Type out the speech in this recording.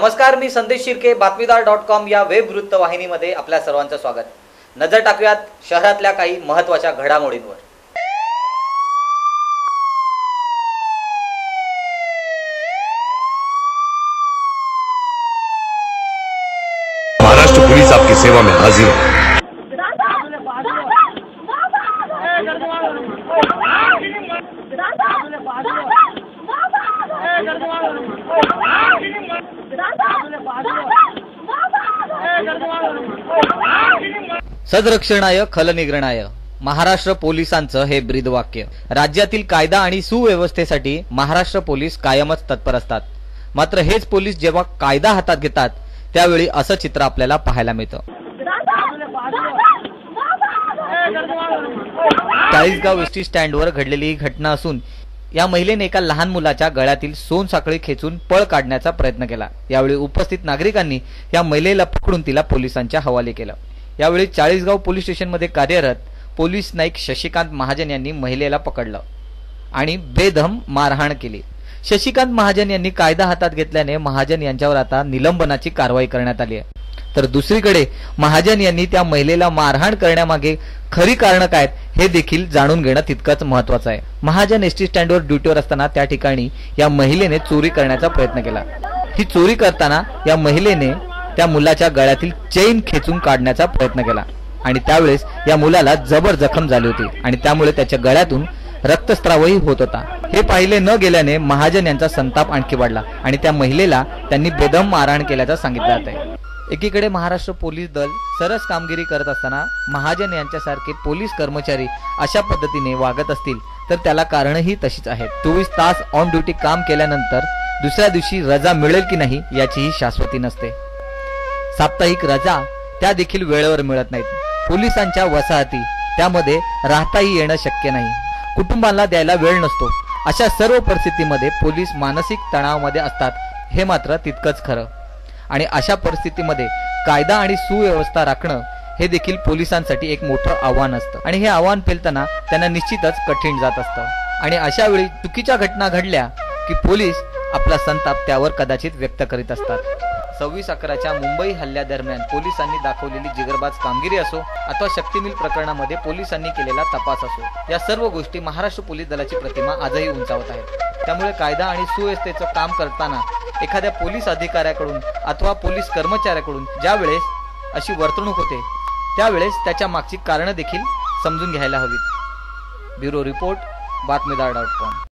नमस्कार, मी संदेश शिर्के, बातमीदार.com या वेब वृत्तवाहिनीमध्ये आपल्या सर्वांचं स्वागत। नजर टाकूयात शहरातल्या काही महत्त्वाच्या घडामोडींवर। महाराष्ट्र पुलिस आपकी सेवा में हाजिर है। सदरक्षणाय खलनिग्रहणाय, महाराष्ट्र पोलिसांचं हे ब्रीदवाक्य। राज्यातील कायदा आणि सुव्यवस्थेसाठी महाराष्ट्र पोलीस कायमच तत्पर असतात। मात्र हेच पोलीस जेव्हा कायदा हातात घेतात त्यावेळी असं चित्र आपल्याला पाहायला मिळतं। चाळीसगाव एसटी स्टँडवर घडलेली ही घटना असून या महिलेने एका लहान मुलाच्या गळ्यातील सोन साखळी खेचून पळ काढण्याचा प्रयत्न केला। यावेळी उपस्थित नागरिकांनी या महिलेला पकडून तिला पोलिसांच्या हवाले केलं। यावेळी चाळीसगाव पोलीस स्टेशनमध्ये कार्यरत पोलीस नाईक शशिकांत महाजन यांनी महिलेला पकडलं आणि बेदम मारहाण केली। शशिकांत महाजन यांनी कायदा हातात घेतल्याने महाजन यांच्यावर आता निलंबनाची कारवाई करण्यात आली आहे। तर दुसरीकडे महाजन यांनी त्या महिलेला मारहाण करण्यामागे खरी कारण काय हे देखील जाणून घेणं तितकंच महत्त्वाचं आहे। महाजन एसटी स्टँडवर ड्युटीवर असताना त्या ठिकाणी या महिलेने चोरी करण्याचा प्रयत्न केला। ही चोरी करताना या महिलेने त्या मुलाच्या गळ्यातील चेन खेचून काढण्याचा प्रयत्न केला आणि त्यावेळेस या मुलाला जबर जखम झाली होती आणि त्यामुळे त्याच्या गळ्यातून रक्तस्रावही होत होता। हे पाहिले न गेल्याने महाजन यांचा संताप आणखी वाढला आणि त्या महिलेला त्यांनी बेदम मारहाण केल्याचं सांगितलं जात आहे। एकीकडे महाराष्ट्र पोलीस दल सरस कामगिरी करत असताना महाजन यांच्यासारखे पोलीस कर्मचारी अशा पद्धतीने वागत असतील तर त्याला कारणही तशीच आहेत। 24 तास ऑन ड्युटी काम केल्यानंतर दुसऱ्या दिवशी रजा मिळेल की नाही याचीही शाश्वती नसते। साप्ताहिक रजा त्या देखील वेळेवर मिळत नाहीत। पोलिसांच्या वसाहती त्यामध्ये राहताही येणं शक्य नाही। कुटुंबाला द्यायला वेळ नसतो। अशा सर्व परिस्थितीमध्ये पोलीस मानसिक तणावामध्ये असतात हे मात्र तितकंच खरं। आणि अशा परिस्थितीमध्ये कायदा आणि सुव्यवस्था राखणं हे देखील पोलिसांसाठी एक मोठं आव्हान असतं आणि हे आव्हान पेलताना त्यांना निश्चितच कठीण जात असतं। आणि अशा वेळी चुकीच्या घटना घडल्या की पोलीस आपला संताप त्यावर कदाचित व्यक्त करीत असतात। 26/11च्या मुंबई हल्ल्यादरम्यान पोलिसांनी दाखवलेली जिगरबाज कामगिरी असो अथवा शक्तिमिल प्रकरणामध्ये पोलिसांनी केलेला तपास असो, या सर्व गोष्टी महाराष्ट्र पोलीस दलाची प्रतिमा आजही उंचावत आहेत। त्यामुळे कायदा आणि सुव्यवस्थेचं काम करताना एखाद्या पोलीस अधिकाऱ्याकडून अथवा पोलीस कर्मचाऱ्याकडून ज्या वेळेस अशी वर्तणूक होते त्यावेळेस त्याच्या मागची कारणं देखील समजून घ्यायला हवीत। Bureau report, बातमीदार.com।